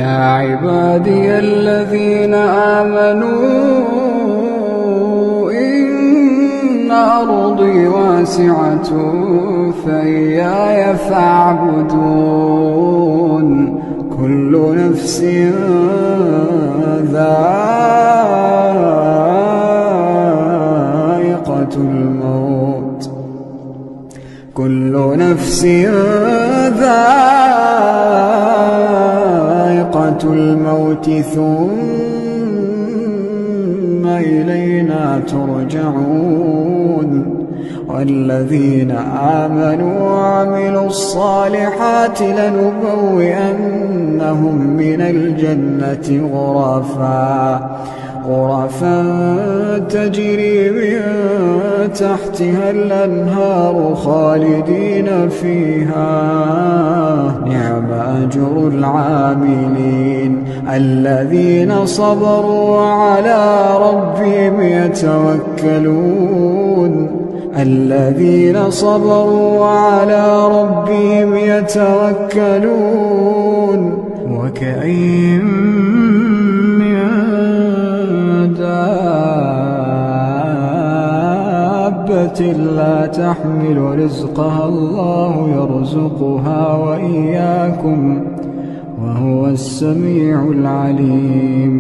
يا عبادي الذين آمنوا إن أرضي واسعة فإياي فاعبدون كل نفس ذائقة الموت كل نفس ذائقة الموت ثم إلينا ترجعون والذين آمنوا وعملوا الصالحات لنبوئنهم من الجنة غرفا تجري من تحتها الأنهار خالدين فيها نعم أجر العاملين الذين صبروا وعلى ربهم يتوكلون وكأين من دابة لا تحمل رزقها الله يرزقها وإياكم وهو السميع العليم.